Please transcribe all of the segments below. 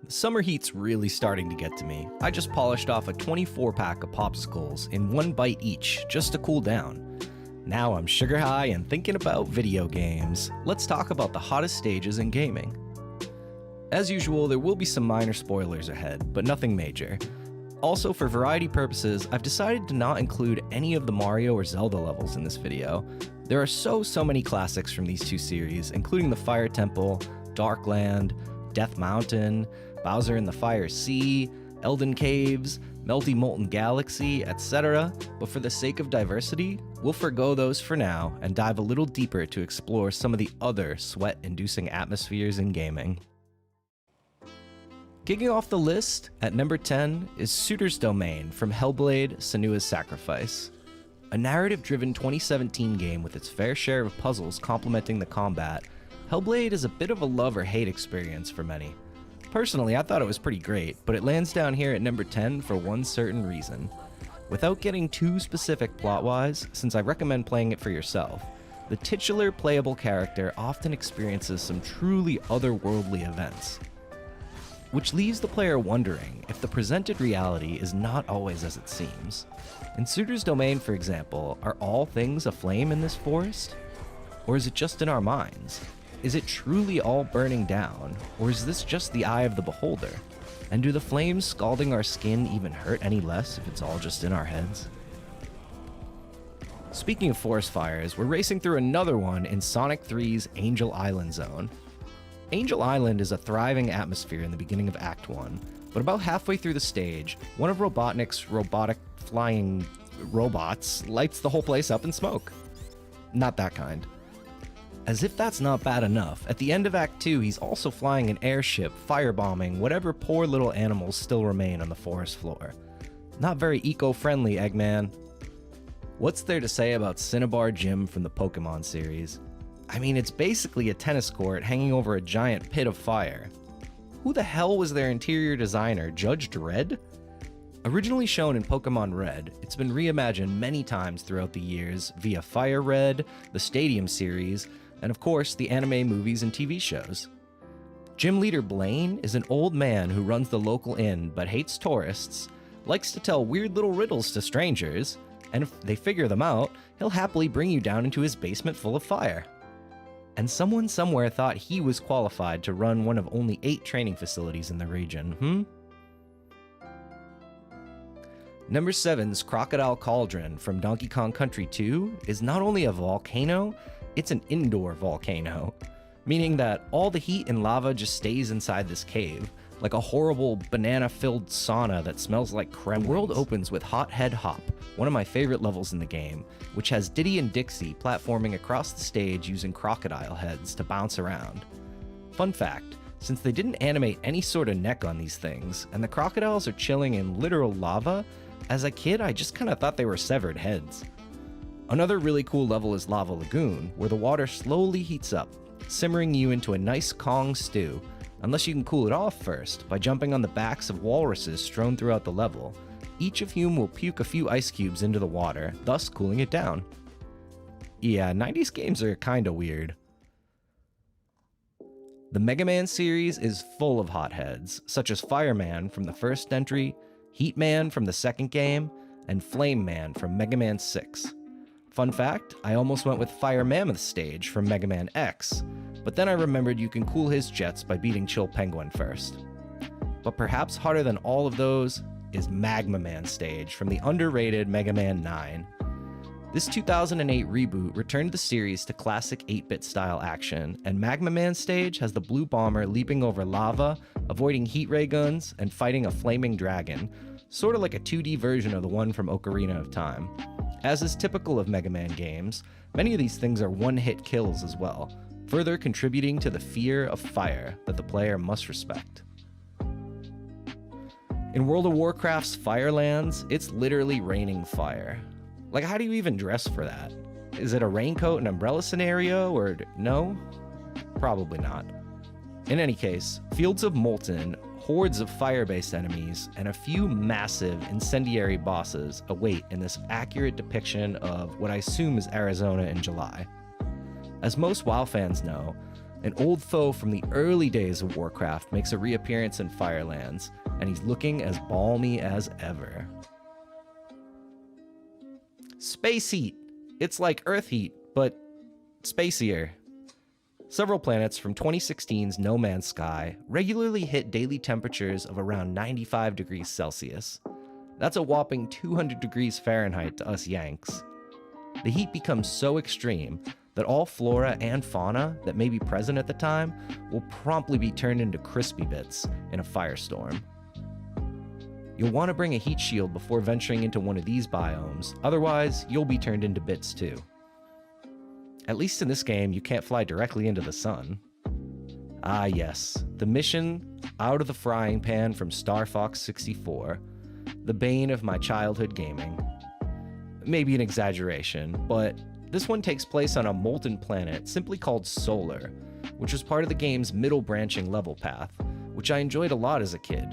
The summer heat's really starting to get to me. I just polished off a 24-pack of popsicles in one bite each, just to cool down. Now I'm sugar high and thinking about video games. Let's talk about the hottest stages in gaming. As usual, there will be some minor spoilers ahead, but nothing major. Also, for variety purposes, I've decided to not include any of the Mario or Zelda levels in this video. There are so many classics from these two series, including the Fire Temple, Darkland, Death Mountain, Bowser in the Fire Sea, Elden Caves, Melty Molten Galaxy, etc., but for the sake of diversity, we'll forgo those for now and dive a little deeper to explore some of the other sweat-inducing atmospheres in gaming. Kicking off the list, at number 10, is Suitor's Domain from Hellblade: Senua's Sacrifice. A narrative-driven 2017 game with its fair share of puzzles complementing the combat, Hellblade is a bit of a love or hate experience for many. Personally, I thought it was pretty great, but it lands down here at number 10 for one certain reason. Without getting too specific plot-wise, since I recommend playing it for yourself, the titular playable character often experiences some truly otherworldly events, which leaves the player wondering if the presented reality is not always as it seems. In Suitor's Domain, for example, are all things aflame in this forest? Or is it just in our minds? Is it truly all burning down, or is this just the eye of the beholder? And do the flames scalding our skin even hurt any less if it's all just in our heads? Speaking of forest fires, we're racing through another one in Sonic 3's Angel Island zone. Angel Island is a thriving atmosphere in the beginning of Act 1, but about halfway through the stage, one of Robotnik's robotic flying robots lights the whole place up in smoke. Not that kind. As if that's not bad enough, at the end of Act 2 he's also flying an airship, firebombing whatever poor little animals still remain on the forest floor. Not very eco-friendly, Eggman. What's there to say about Cinnabar Gym from the Pokemon series? I mean, it's basically a tennis court hanging over a giant pit of fire. Who the hell was their interior designer, Judge Dredd? Originally shown in Pokemon Red, it's been reimagined many times throughout the years via Fire Red, the Stadium series, and of course the anime movies and TV shows. Gym leader Blaine is an old man who runs the local inn but hates tourists, likes to tell weird little riddles to strangers, and if they figure them out, he'll happily bring you down into his basement full of fire. And someone somewhere thought he was qualified to run one of only 8 training facilities in the region, Number 7's Crocodile Cauldron from Donkey Kong Country 2 is not only a volcano, it's an indoor volcano, meaning that all the heat and lava just stays inside this cave, like a horrible banana-filled sauna that smells like creme. The world opens with Hot Head Hop, one of my favorite levels in the game, which has Diddy and Dixie platforming across the stage using crocodile heads to bounce around. Fun fact, since they didn't animate any sort of neck on these things, and the crocodiles are chilling in literal lava, as a kid I just kinda thought they were severed heads. Another really cool level is Lava Lagoon, where the water slowly heats up, simmering you into a nice Kong stew, unless you can cool it off first by jumping on the backs of walruses strewn throughout the level, each of whom will puke a few ice cubes into the water, thus cooling it down. Yeah, 90s games are kinda weird. The Mega Man series is full of hotheads, such as Fireman from the first entry, Heat Man from the second game, and Flame Man from Mega Man 6. Fun fact, I almost went with Fire Mammoth stage from Mega Man X, but then I remembered you can cool his jets by beating Chill Penguin first. But perhaps harder than all of those is Magma Man stage from the underrated Mega Man 9. This 2008 reboot returned the series to classic 8-bit style action, and Magma Man stage has the blue bomber leaping over lava, avoiding heat ray guns, and fighting a flaming dragon, sorta like a 2D version of the one from Ocarina of Time. As is typical of Mega Man games, many of these things are one-hit kills as well, further contributing to the fear of fire that the player must respect. In World of Warcraft's Firelands, it's literally raining fire. Like, how do you even dress for that? Is it a raincoat and umbrella scenario, or no? Probably not. In any case, fields of molten, hordes of fire-based enemies, and a few massive incendiary bosses await in this accurate depiction of what I assume is Arizona in July. As most WoW fans know, An old foe from the early days of Warcraft makes a reappearance in Firelands, and he's looking as balmy as ever. Space heat. It's like Earth heat, but spacier. Several planets from 2016's No Man's Sky regularly hit daily temperatures of around 95 degrees Celsius. That's a whopping 200 degrees Fahrenheit to us Yanks. The heat becomes so extreme that all flora and fauna that may be present at the time will promptly be turned into crispy bits in a firestorm. You'll want to bring a heat shield before venturing into one of these biomes, otherwise you'll be turned into bits too. At least in this game, you can't fly directly into the sun. Ah yes, the mission Out of the Frying Pan from Star Fox 64, the bane of my childhood gaming. Maybe an exaggeration, but this one takes place on a molten planet simply called Solar, which was part of the game's middle branching level path, which I enjoyed a lot as a kid,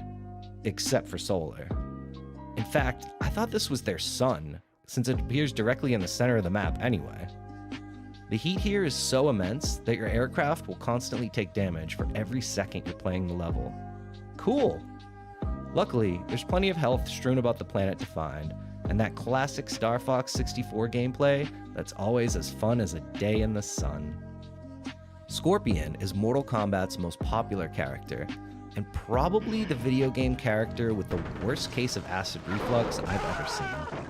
except for Solar. In fact, I thought this was their sun, since it appears directly in the center of the map anyway. The heat here is so immense that your aircraft will constantly take damage for every second you're playing the level. Cool! Luckily, there's plenty of health strewn about the planet to find, and that classic Star Fox 64 gameplay that's always as fun as a day in the sun. Scorpion is Mortal Kombat's most popular character, and probably the video game character with the worst case of acid reflux I've ever seen.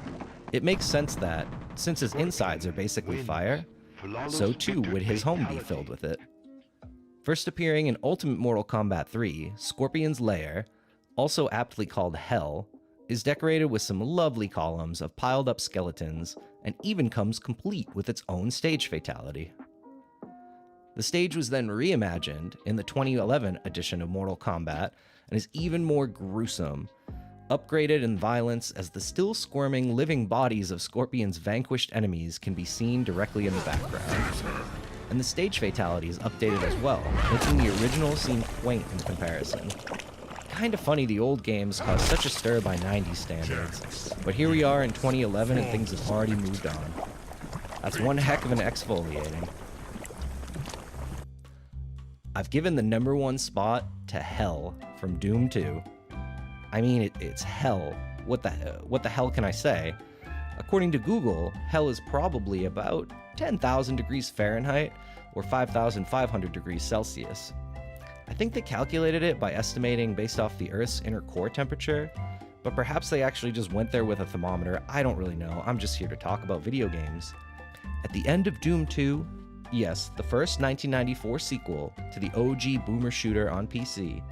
It makes sense that, since his insides are basically fire, so too would his home be filled with it. First appearing in Ultimate Mortal Kombat 3, Scorpion's Lair, also aptly called Hell, is decorated with some lovely columns of piled up skeletons, and even comes complete with its own stage fatality. The stage was then reimagined in the 2011 edition of Mortal Kombat, and is even more gruesome, upgraded in violence as the still squirming living bodies of Scorpion's vanquished enemies can be seen directly in the background. And the stage fatality is updated as well, making the original seem quaint in comparison. Kinda funny the old games caused such a stir by 90s standards, but here we are in 2011 and things have already moved on. That's one heck of an exfoliating. I've given the #1 spot to Hell from Doom 2. I mean, it's hell. What the hell can I say? According to Google, hell is probably about 10,000 degrees Fahrenheit or 5,500 degrees Celsius. I think they calculated it by estimating based off the Earth's inner core temperature, but perhaps they actually just went there with a thermometer. I don't really know. I'm just here to talk about video games. At the end of Doom 2, yes, the first 1994 sequel to the OG boomer shooter on PC,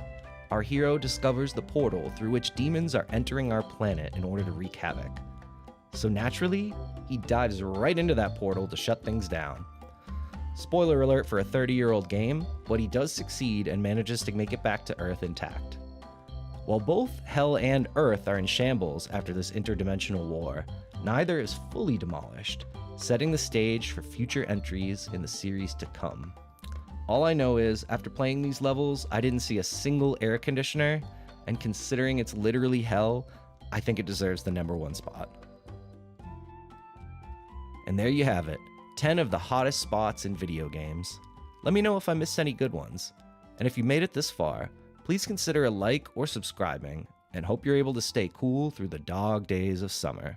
our hero discovers the portal through which demons are entering our planet in order to wreak havoc. So naturally, he dives right into that portal to shut things down. Spoiler alert for a 30-year-old game, but he does succeed and manages to make it back to Earth intact. While both Hell and Earth are in shambles after this interdimensional war, neither is fully demolished, setting the stage for future entries in the series to come. All I know is, after playing these levels, I didn't see a single air conditioner, and considering it's literally hell, I think it deserves the #1 spot. And there you have it, 10 of the hottest spots in video games. Let me know if I missed any good ones. And if you made it this far, please consider a like or subscribing, and hope you're able to stay cool through the dog days of summer.